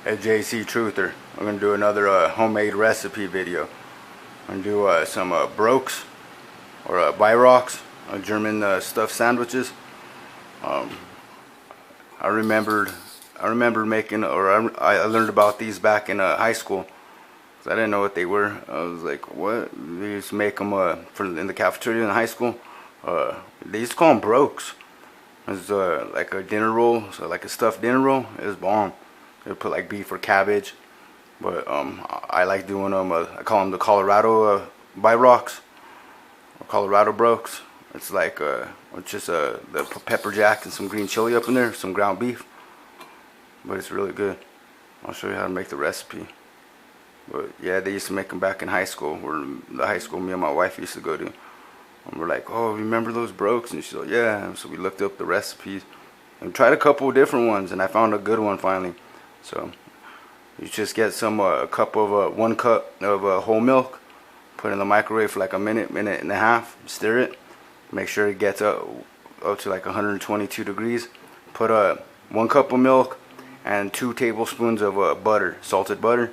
Hey JCTRUTHER, I'm gonna do another homemade recipe video. I'm gonna do some Brokes or Bierocks, German stuffed sandwiches. Um, I remember making, or I learned about these back in high school. 'Cause I didn't know what they were. I was like, what? They used to make them in the cafeteria in high school. They used to call them Brokes. It's like a dinner roll, so like a stuffed dinner roll. It was bomb. They put like beef or cabbage, but I like doing them. I call them the Colorado Bieroks or Colorado Brokes. It's like it's just the pepper jack and some green chili up in there, some ground beef, but it's really good. I'll show you how to make the recipe. But yeah, they used to make them back in high school, where the high school me and my wife used to go to. And we're like, oh, remember those Brokes? And she's like, yeah. And so we looked up the recipes and tried a couple of different ones, and I found a good one finally. So you just get some cup of 1 cup of whole milk, put it in the microwave for like a minute and a half, stir it, make sure it gets up to like 122 degrees. Put 1 cup of milk and 2 tablespoons of butter, salted butter,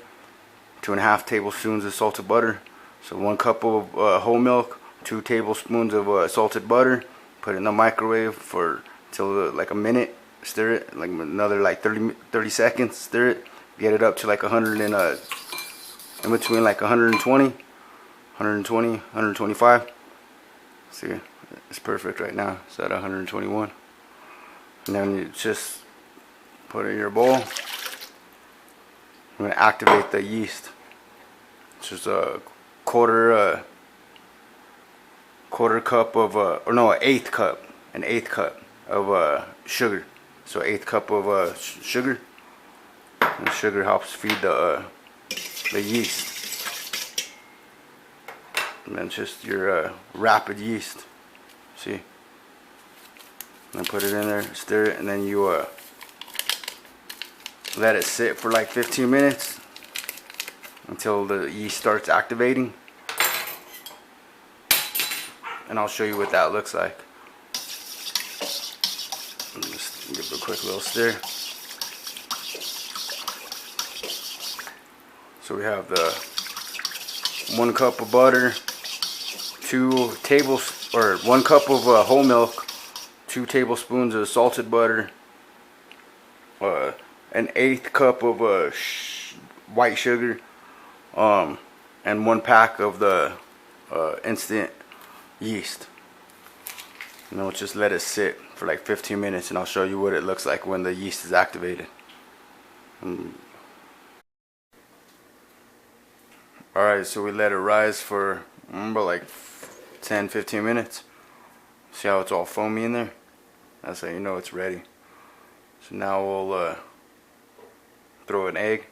2.5 tablespoons of salted butter. So 1 cup of whole milk, 2 tablespoons of salted butter. Put it in the microwave for till like a minute. Stir it like another like 30 seconds. Stir it. Get it up to like 100 and in between like 125. See, it's perfect right now. It's at 121. And then you just put it in your bowl. I'm gonna activate the yeast. It's just a quarter cup of or no, an eighth cup of sugar. So 1/8 cup of sugar. And sugar helps feed the yeast. And then just your rapid yeast. See? And then put it in there, stir it, and then you let it sit for like 15 minutes until the yeast starts activating. And I'll show you what that looks like. Just give it a quick little stir. So we have the 1 cup of butter, 1 cup of whole milk, 2 tablespoons of salted butter, an 1/8 cup of white sugar, and 1 pack of the instant yeast. And then we'll just let it sit for like 15 minutes, and I'll show you what it looks like when the yeast is activated. Alright, so we let it rise for about like 10-15 minutes. See how it's all foamy in there? That's how you know it's ready. So now we'll throw an egg.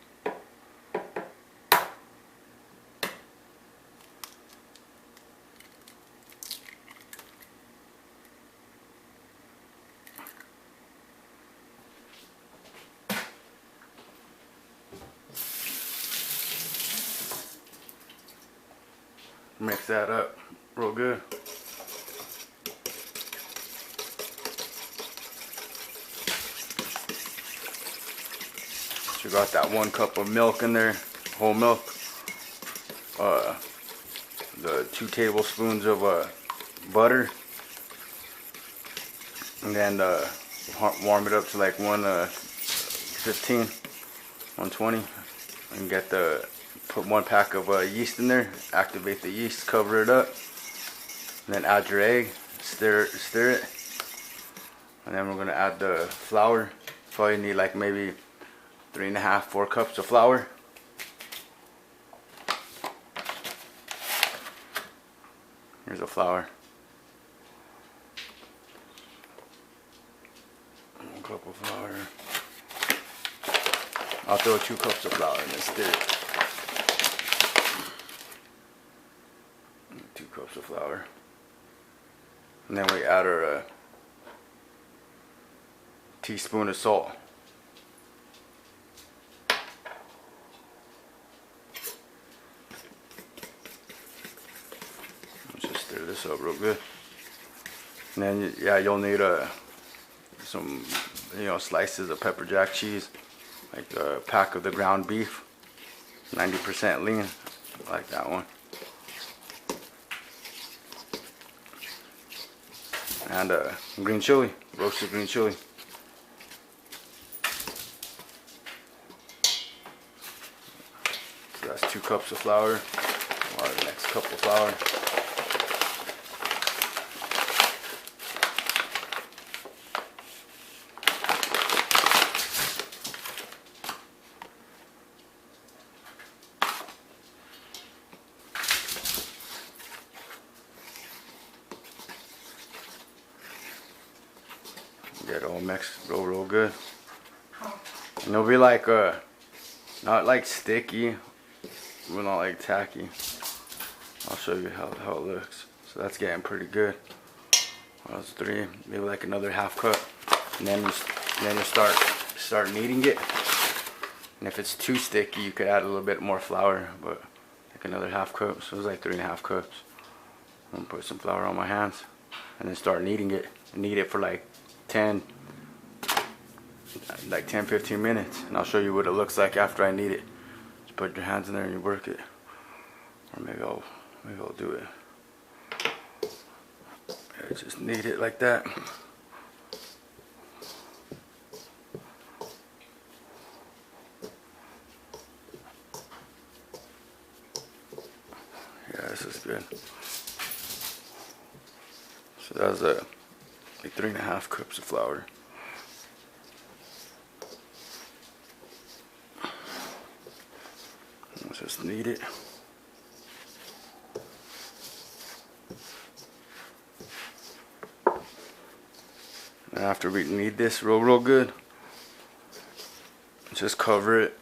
Mix that up real good. So you got that 1 cup of milk in there, whole milk. The 2 tablespoons of butter, and then warm it up to like 115, 120, and put 1 pack of yeast in there. Activate the yeast, cover it up, and then add your egg, stir it, and then we're gonna add the flour. Probably need like maybe 3.5-4 cups of flour. Here's the flour. 1 cup of flour. I'll throw 2 cups of flour and then stir it. 2 cups of flour. And then we add our teaspoon of salt. Let's just stir this up real good. And then yeah, you'll need some slices of pepper jack cheese. like a pack of the ground beef, 90% lean. I like that one. And green chili, roasted green chili. So that's 2 cups of flour. Or the next cup of flour. Get it all mixed real good. And it'll be like not like sticky, but not like tacky. I'll show you how it looks. So that's getting pretty good. That was 3, maybe like another half cup. And then you start kneading it. And if it's too sticky, you could add a little bit more flour, but like another half cup. So it's like 3.5 cups. I'm gonna put some flour on my hands and then start kneading it. Knead it for like 10-15 minutes, and I'll show you what it looks like after I knead it. Just put your hands in there and you work it. Or maybe I'll do it. Yeah, just knead it like that. Yeah, this is good. So that was like 3.5 cups of flour. Let's just knead it. And after we knead this real good, just cover it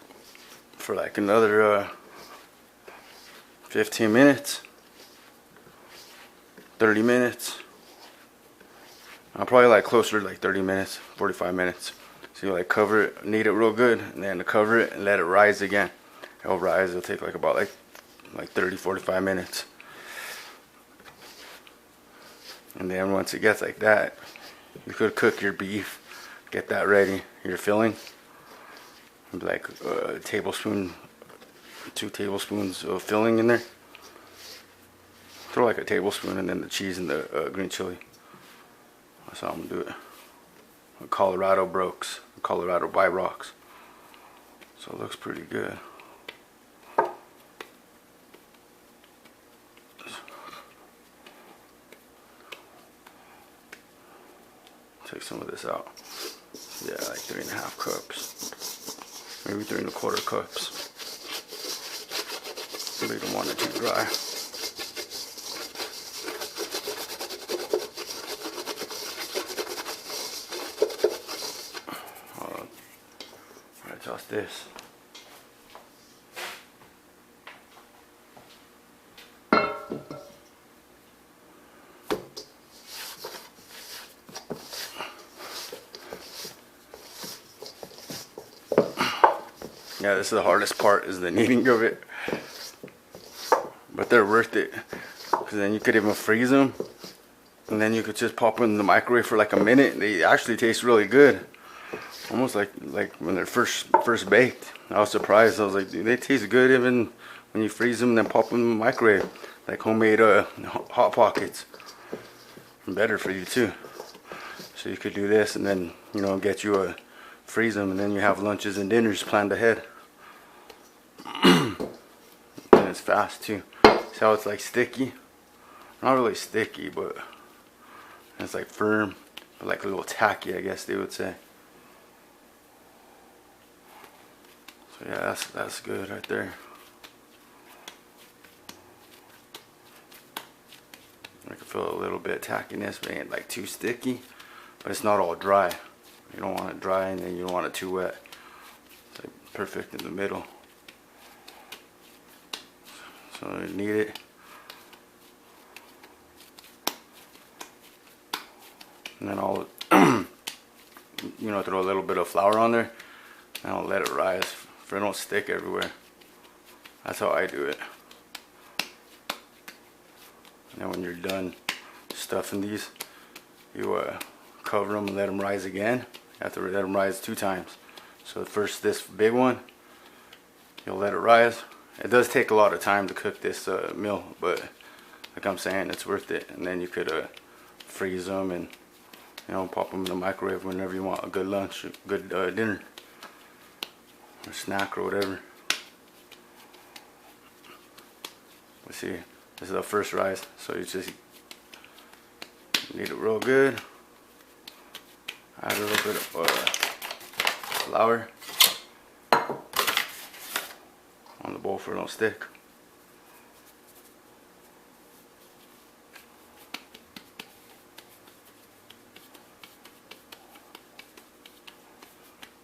for like another 15 minutes, 30 minutes. I'll probably like closer to like 30 minutes, 45 minutes. So you like cover it, knead it real good, and then cover it and let it rise again. It'll rise, it'll take like about like 30, 45 minutes. And then once it gets like that, you could cook your beef, get that ready, your filling. Like a tablespoon, 2 tablespoons of filling in there. Throw like a tablespoon and then the cheese and the green chili. That's how I'm gonna do it. Colorado Bierock, Colorado Bierock. So it looks pretty good. Take some of this out. Yeah, like 3.5 cups. Maybe 3.25 cups. We don't want it too dry. Adjust this. Yeah, this is the hardest part, is the kneading of it. But they're worth it, because then you could even freeze them, and then you could just pop them in the microwave for like a minute. They actually taste really good, almost like when they're first baked. I was surprised. I was like, dude, they taste good even when you freeze them and then pop them in the microwave, like homemade hot pockets. Better for you too. So you could do this, and then get you a freeze them, and then you have lunches and dinners planned ahead. And it's fast too. See how it's like sticky? Not really sticky, but it's like firm, but like a little tacky, I guess they would say. So yeah, that's good right there. I can feel a little bit of tackiness, but it ain't like too sticky, but it's not all dry. You don't want it dry, and then you don't want it too wet. It's like perfect in the middle. So you knead it. And then I'll throw a little bit of flour on there, and I'll let it rise for it don't stick everywhere. That's how I do it. And then when you're done stuffing these, you cover them and let them rise again. You have to let them rise 2 times. So first this big one, you'll let it rise. It does take a lot of time to cook this meal, but like I'm saying, it's worth it. And then you could freeze them and, you know, pop them in the microwave whenever you want a good lunch, a good dinner, or snack or whatever. Let's see, this is the first rise, so you just knead it real good. Add a little bit of flour on the bowl for it don't stick.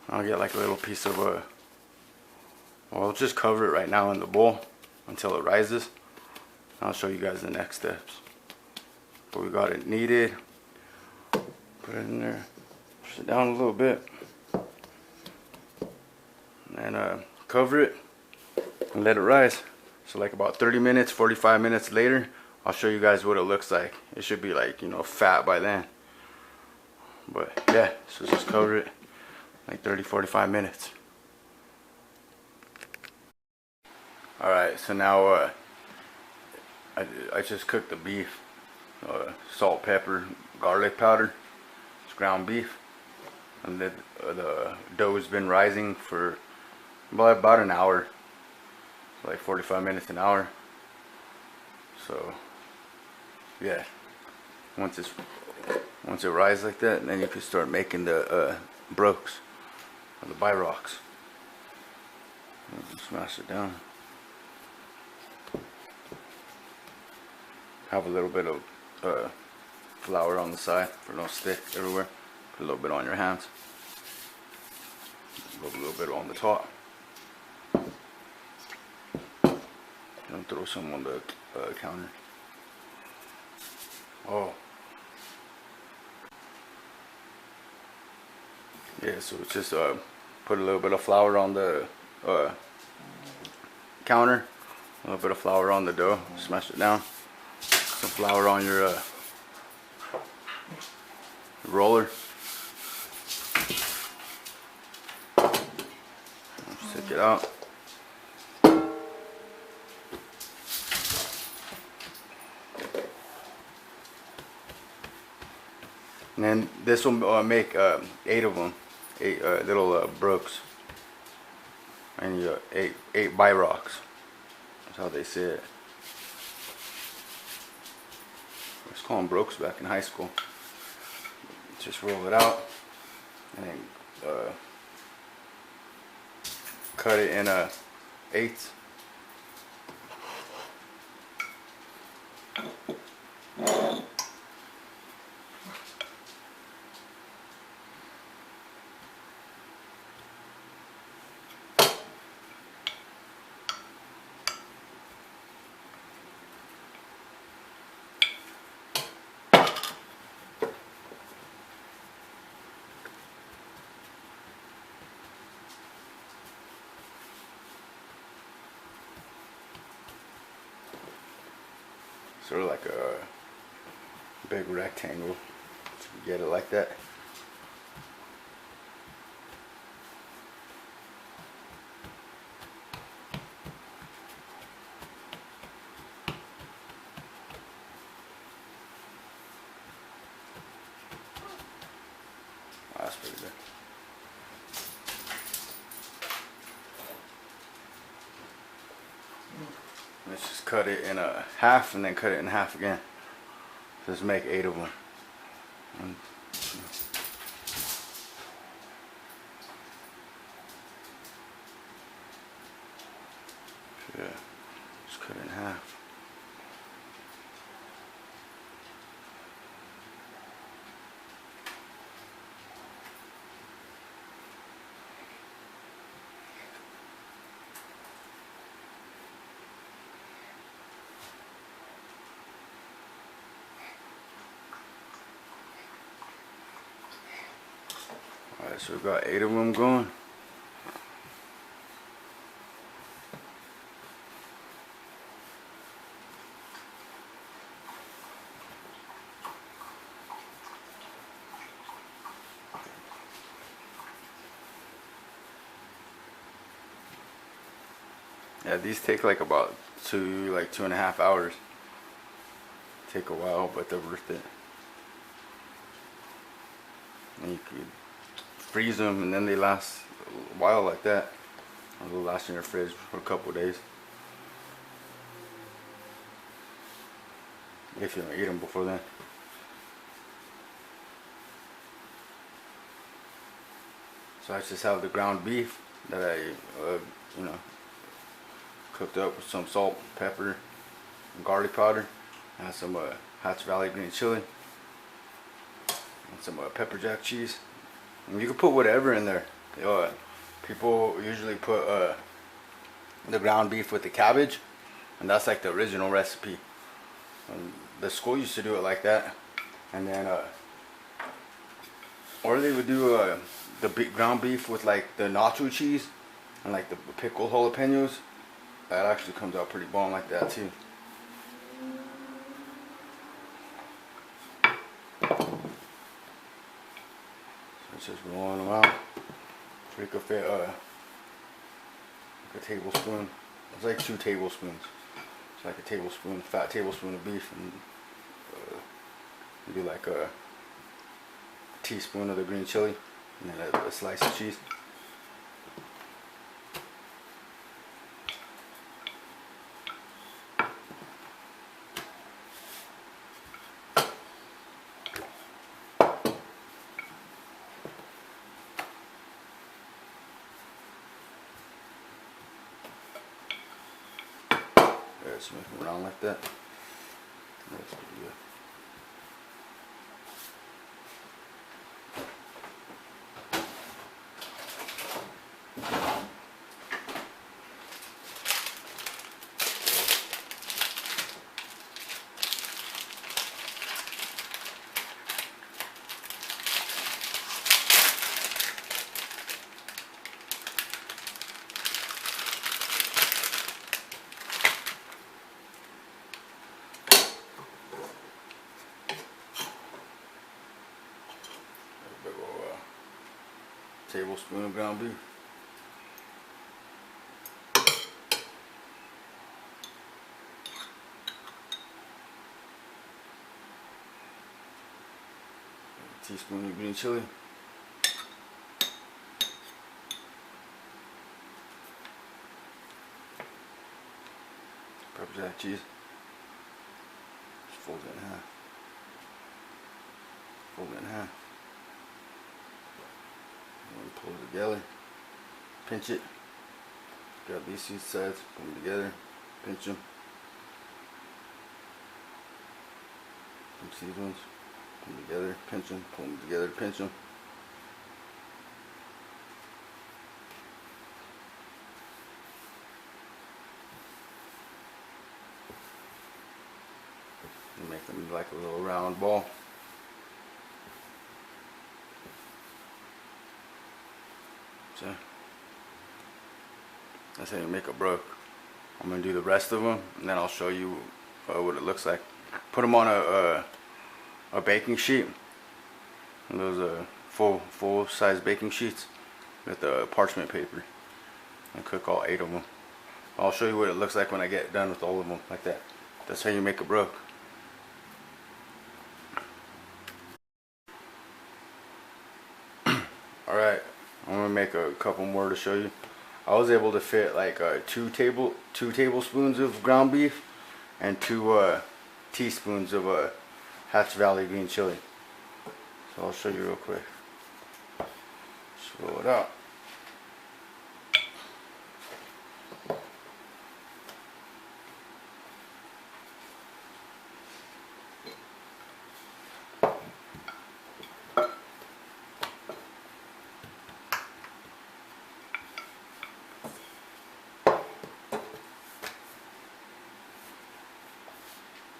I'll get like a little piece of well, I'll just cover it right now in the bowl until it rises. I'll show you guys the next steps. But we got it kneaded. Put it in there. Push it down a little bit. And cover it and let it rise. So like about 30 minutes, 45 minutes later, I'll show you guys what it looks like. It should be like, you know, fat by then. But yeah, so just cover it like 30-45 minutes. Alright, so now I just cooked the beef. Salt, pepper, garlic powder. It's ground beef. And the dough's been rising for about an hour. Like 45 minutes, an hour. So yeah, once it rises like that, then you can start making the brokes or the Bieroks. Smash it down. Have a little bit of flour on the side for no stick everywhere. Put a little bit on your hands. A little bit on the top. And throw some on the counter. Oh. Yeah, so it's just put a little bit of flour on the counter. A little bit of flour on the dough. Smash it down. Some flour on your roller. Stick it out. And then this will make 8 of them, 8 little brokes, and you 8 Bieroks. That's how they say it. I was calling brokes back in high school. Just roll it out and then cut it in 8s. Sort of like a big rectangle. So you get it like that. Oh, that's pretty good. Let's just cut it in half and then cut it in half again. Just make 8 of them. Yeah, just cut it in half. Alright, so we've got 8 of them going. Yeah, these take like about 2.5 hours. Take a while, but they're worth it. And you could freeze them, and then they last a while like that. Or they'll last in your fridge for a couple of days. If you don't eat them before then. So I just have the ground beef that I, cooked up with some salt, pepper, and garlic powder. And some Hatch Valley green chili. And some pepper jack cheese. And you can put whatever in there. People usually put the ground beef with the cabbage. And that's like the original recipe. And the school used to do it like that. And then, or they would do the ground beef with like the nacho cheese and like the pickled jalapenos. That actually comes out pretty bomb like that too. So it's just rolling them out. So you could fit like a tablespoon. It's like 2 tablespoons. It's like a tablespoon, fat tablespoon of beef, and you do like a teaspoon of the green chili, and then a slice of cheese. Just make them round like that. That's pretty good. Tablespoon of ground beef. A teaspoon of green chili. Pepper jack cheese. Just fold it in half. Fold it in half. Pull it together, pinch it, grab these 2 sides, put them together, pinch them, pinch these ones, put them together, pinch them, pull them together, pinch them. And make them like a little round ball. So that's how you make a broke. I'm gonna do the rest of them, and then I'll show you what it looks like. Put them on a baking sheet. And those full size baking sheets with the parchment paper, and cook all 8 of them. I'll show you what it looks like when I get done with all of them, like that. That's how you make a broke. All right. I'm gonna make a couple more to show you. I was able to fit like 2 tablespoons of ground beef and 2 teaspoons of Hatch Valley green chili. So I'll show you real quick. Just roll it out.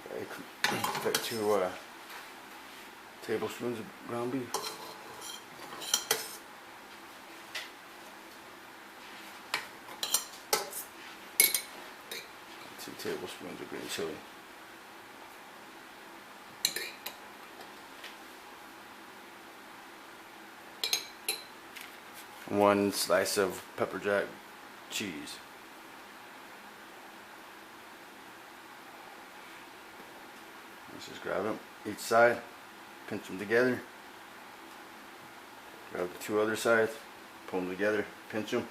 Take 2 tablespoons of ground beef. 2 tablespoons of green chili. 1 slice of pepper jack cheese. Let's just grab them each side, pinch them together. Grab the two other sides, pull them together, pinch them.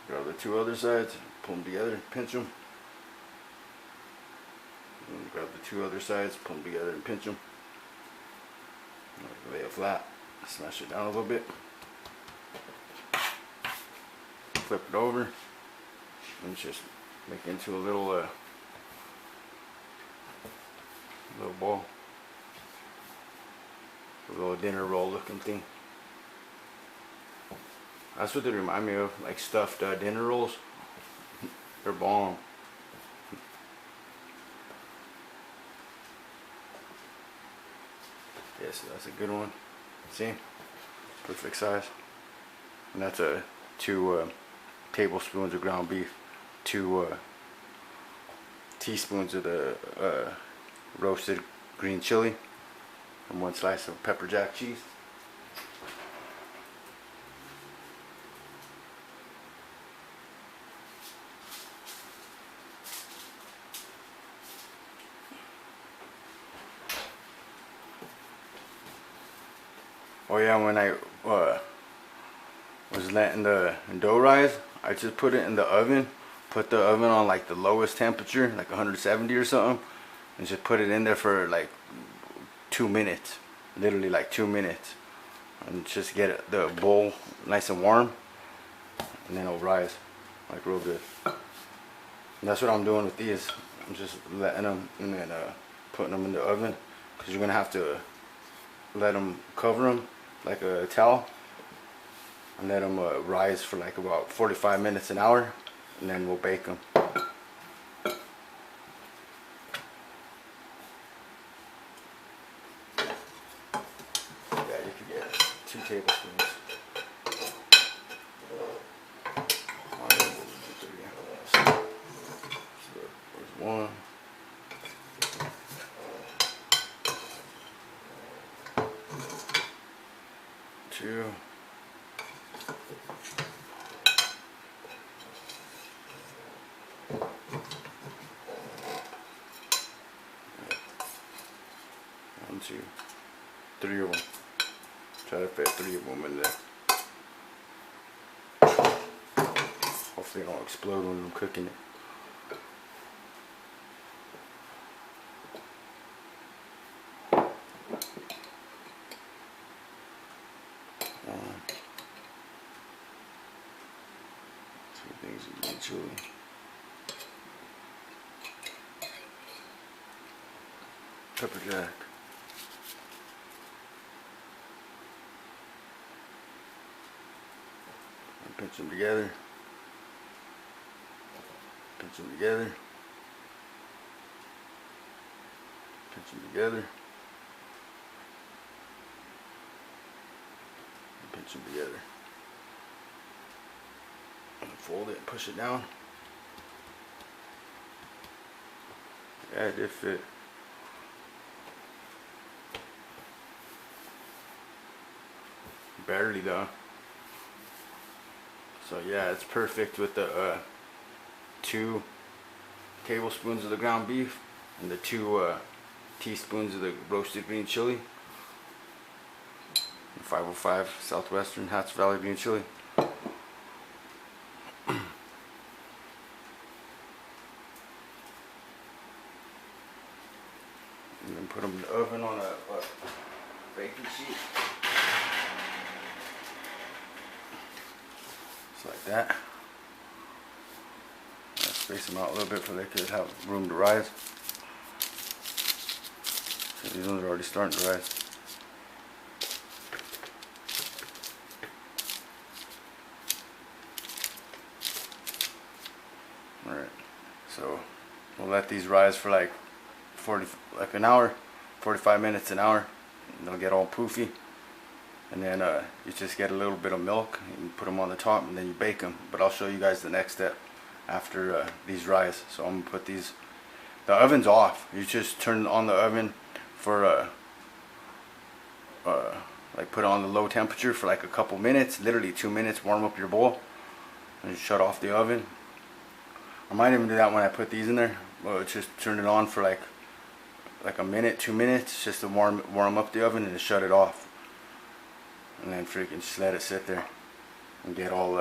Grab the two other sides, pull them together, pinch them. And grab the two other sides, pull them together and pinch them. Lay it flat, smash it down a little bit. Flip it over and just make it into a little ball. A little dinner roll looking thing. That's what they remind me of, like stuffed dinner rolls. They're bomb. Yeah, so that's a good one. See? Perfect size. And that's 2 tablespoons of ground beef, 2 teaspoons of the roasted green chili, and 1 slice of pepper jack cheese. Oh yeah, when I was letting the dough rise, I just put it in the oven, put the oven on like the lowest temperature, like 170 or something, and just put it in there for like 2 minutes, literally like 2 minutes, and just get the bowl nice and warm, and then it'll rise like real good. And that's what I'm doing with these. I'm just letting them and then putting them in the oven, because you're gonna have to let them cover them like a towel and let them rise for like about 45 minutes, an hour, and then we'll bake them. Yeah, you could get 2 tablespoons. 1. 2. One, 2, 3 of them. Try to fit 3 of them in there. Hopefully they don't explode when I'm cooking it. Things eventually. Pepper jack. And pinch them together. Pinch them together. Pinch them together. And pinch them together. Fold it and push it down. Yeah, it did fit. Barely though. So yeah, it's perfect with the 2 tablespoons of the ground beef and the 2 teaspoons of the roasted green chili. 505 Southwestern Hatch Valley green chili. And then put them in the oven on a baking sheet. Just like that. Space them out a little bit so they could have room to rise. So these ones are already starting to rise. Alright, so we'll let these rise for like an hour, 45 minutes, an hour, and they'll get all poofy. And then you just get a little bit of milk and put them on the top, and then you bake them. But I'll show you guys the next step after these rise. So I'm gonna put these. The oven's off. You just turn on the oven for like put it on the low temperature for like a couple minutes, literally 2 minutes. Warm up your bowl, and you shut off the oven. I might even do that when I put these in there, just turn it on for like a minute, 2 minutes, just to warm up the oven, and then shut it off, and then freaking just let it sit there and get all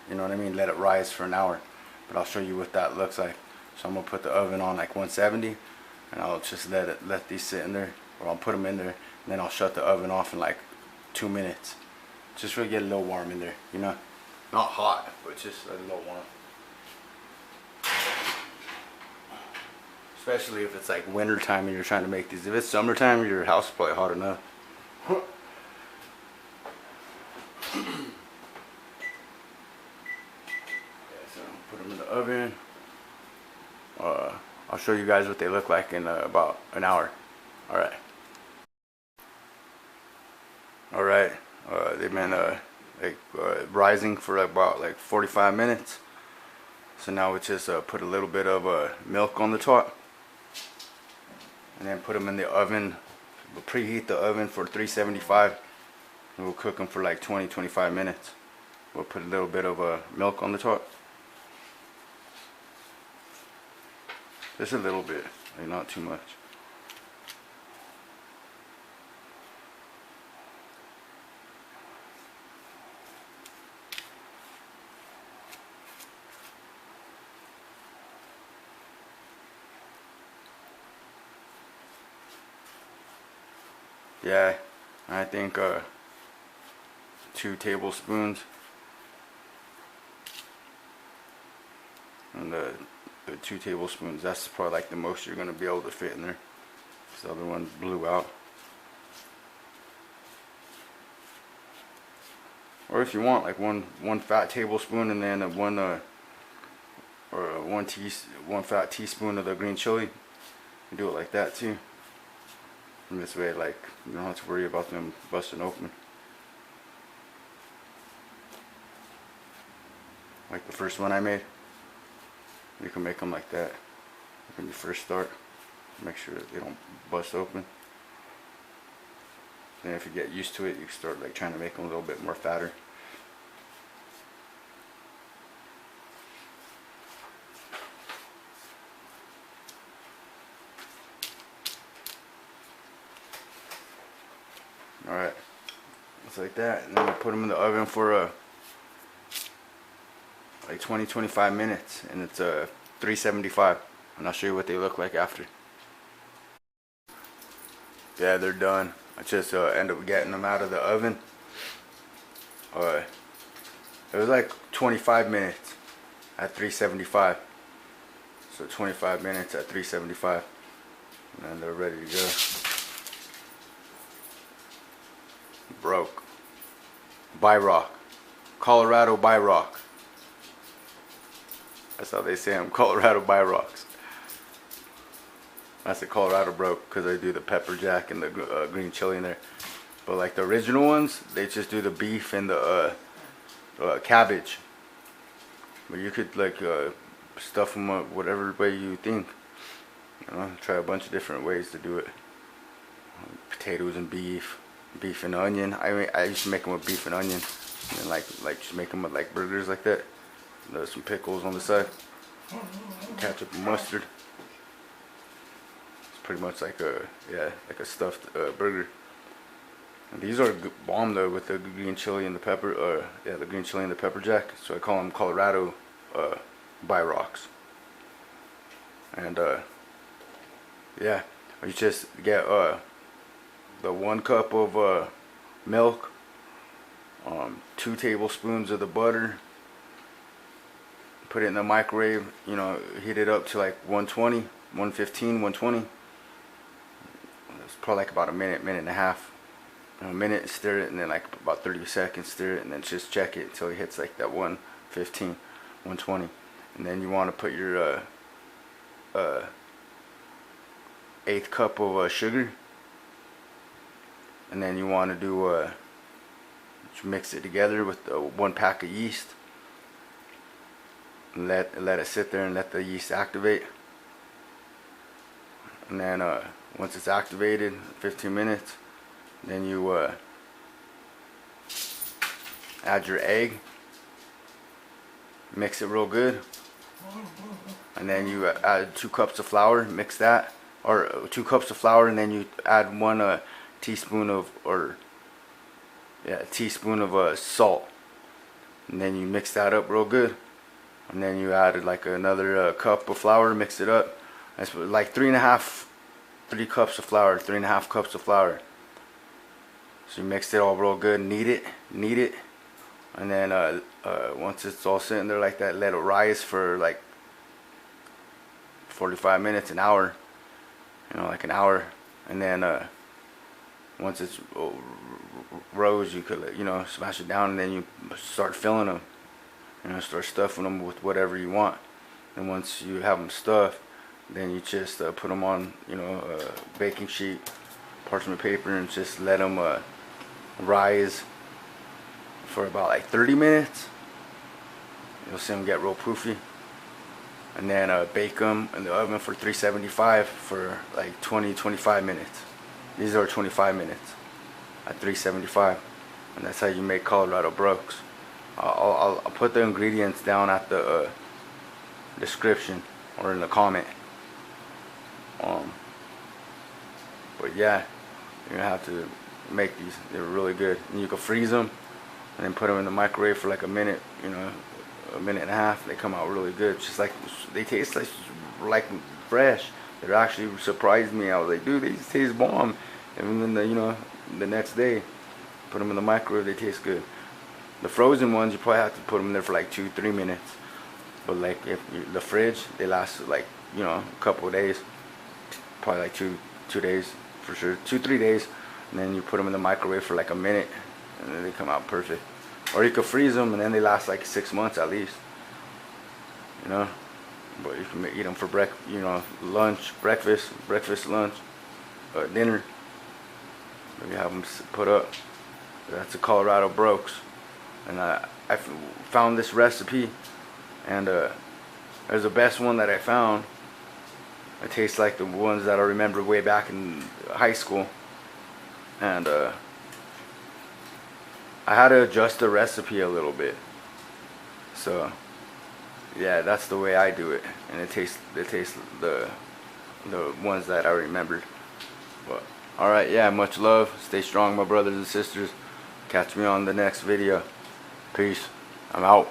you know what I mean, let it rise for an hour. But I'll show you what that looks like. So I'm gonna put the oven on like 170, and I'll just let these sit in there, or I'll put them in there, and then I'll shut the oven off in like 2 minutes, just really get a little warm in there, you know, not hot, but just a little warm. Especially if it's like winter time and you're trying to make these. If it's summertime, your house is probably hot enough. Yeah, so put them in the oven. I'll show you guys what they look like in about an hour. Alright. Alright. They've been rising for about like 45 minutes. So now we just put a little bit of milk on the top, and then put them in the oven. We'll preheat the oven for 375, and we'll cook them for like 20-25 minutes. We'll put a little bit of milk on the top, just a little bit, like not too much. Yeah, I think 2 tablespoons, and the 2 tablespoons, that's probably like the most you're gonna be able to fit in there. This other one blew out. Or if you want, like one fat tablespoon, and then one fat teaspoon of the green chili. You do it like that too. And this way, like, you don't have to worry about them busting open. Like the first one I made. You can make them like that when you first start. Make sure that they don't bust open. Then if you get used to it, you can start like trying to make them a little bit more fatter. Alright, it's like that, and then we put them in the oven for like 20-25 minutes, and it's 375, and I'll show you what they look like after. Yeah, they're done. I just ended up getting them out of the oven. It was like 25 minutes at 375, so 25 minutes at 375, and then they're ready to go. Broke. Bierock. Colorado Bierock. That's how they say them. Colorado Bierocks. I said Colorado broke because they do the pepper jack and the green chili in there. But like the original ones, they just do the beef and the cabbage. But you could like stuff them up whatever way you think. You know, try a bunch of different ways to do it. Potatoes and beef. Beef and onion. I mean, I used to make them with beef and onion, and then like just make them with like burgers like that. There's some pickles on the side, ketchup and mustard. It's pretty much like a stuffed burger. And these are bomb though, with the green chili and the pepper. The green chili and the pepper jack. So I call them Colorado Bieroks. And yeah, you just get the 1 cup of milk, 2 tablespoons of the butter, put it in the microwave, you know, heat it up to like 120, 115, 120. It's probably like about a minute and a half. A minute, stir it, and then like about 30 seconds, stir it, and then just check it until it hits like that 115, 120. And then you want to put your 1/8 cup of sugar. And then you want to do mix it together with 1 pack of yeast, and let it sit there and let the yeast activate. And then once it's activated, 15 minutes, then you add your egg, mix it real good, and then you add 2 cups of flour, mix that, or 2 cups of flour, and then you add 1 teaspoon of, teaspoon of salt, and then you mix that up real good, and then you add like another cup of flour, mix it up. That's like 3 cups of flour, 3.5 cups of flour. So you mix it all real good, knead it, and then once it's all sitting there like that, let it rise for like 45 minutes, an hour, like an hour, and then once it's rose, you could smash it down, and then you start filling them, start stuffing them with whatever you want. And once you have them stuffed, then you just put them on a baking sheet, parchment paper, and just let them rise for about like 30 minutes. You'll see them get real poofy, and then bake them in the oven for 375 for like 20-25 minutes. These are 25 minutes at 375, and that's how you make Colorado Brooks. I'll put the ingredients down at the description or in the comment. But yeah, you're gonna have to make these. They're really good, and you can freeze them and then put them in the microwave for like a minute, a minute and a half. They come out really good. Just like they taste like fresh. It actually surprised me. I was like, dude, these taste bomb. And then the next day, put them in the microwave, they taste good. The frozen ones, you probably have to put them in there for like 2-3 minutes. But like the fridge, they last like a couple of days, probably like two days for sure, 2-3 days. And then you put them in the microwave for like a minute, and then they come out perfect. Or you could freeze them, and then they last like 6 months at least. But you can eat them for lunch, breakfast, lunch, dinner. You have them put up. That's a Colorado Brooks, and I found this recipe, and it was the best one that I found. It tastes like the ones that I remember way back in high school, and I had to adjust the recipe a little bit. So yeah, that's the way I do it, and it tastes the ones that I remembered. But alright, yeah, much love. Stay strong, my brothers and sisters. Catch me on the next video. Peace. I'm out.